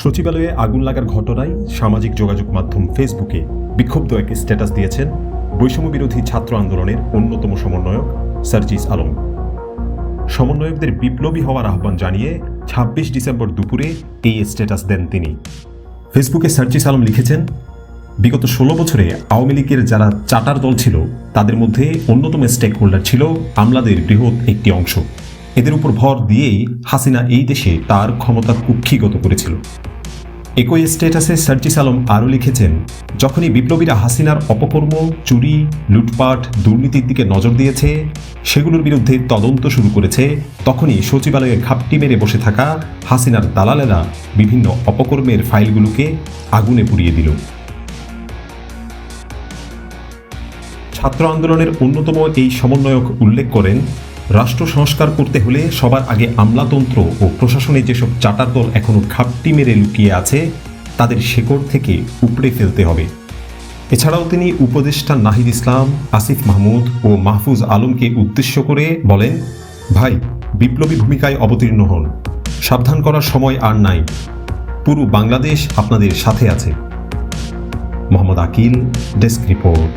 সচিবালয়ে আগুন লাগার ঘটনায় সামাজিক যোগাযোগ মাধ্যম ফেসবুকে বিক্ষুব্ধ এক স্ট্যাটাস দিয়েছেন বৈষম্যবিরোধী ছাত্র আন্দোলনের অন্যতম সমন্বয়ক সার্জিস আলম। সমন্বয়কদের বিপ্লবী হওয়ার আহ্বান জানিয়ে ২৬ ডিসেম্বর দুপুরে এই স্ট্যাটাস দেন তিনি। ফেসবুকে সার্জিস আলম লিখেছেন, বিগত ১৬ বছরে আওয়ামী লীগের যারা চাটার দল ছিল তাদের মধ্যে অন্যতম স্টেক হোল্ডার ছিল আমলাদের বৃহৎ একটি অংশ। এদের উপর ভর দিয়েই হাসিনা এই দেশে তার ক্ষমতা কুক্ষিগত করেছিল। একই স্ট্যাটাসে সার্জিস আলম আরও লিখেছেন, যখনই বিপ্লবীরা হাসিনার অপকর্ম, চুরি, লুটপাট, দুর্নীতির দিকে নজর দিয়েছে, সেগুলোর বিরুদ্ধে তদন্ত শুরু করেছে, তখনই সচিবালয়ে ঘাপটি মেরে বসে থাকা হাসিনার দালালেরা বিভিন্ন অপকর্মের ফাইলগুলোকে আগুনে পুড়িয়ে দিল। ছাত্র আন্দোলনের অন্যতম এই সমন্বয়ক উল্লেখ করেন, রাষ্ট্র সংস্কার করতে হলে সবার আগে আমলাতন্ত্র ও প্রশাসনে যেসব চাটার দল এখনও ঘাপটি মেরে লুকিয়ে আছে তাদের শেকড় থেকে উপড়ে ফেলতে হবে। এছাড়াও তিনি উপদেষ্টা নাহিদ ইসলাম, আসিফ মাহমুদ ও মাহফুজ আলমকে উদ্দেশ্য করে বলেন, ভাই, বিপ্লবী ভূমিকায় অবতীর্ণ হন, সাবধান করার সময় আর নাই, পুরো বাংলাদেশ আপনাদের সাথে আছে। Mohammad Akil, desk report.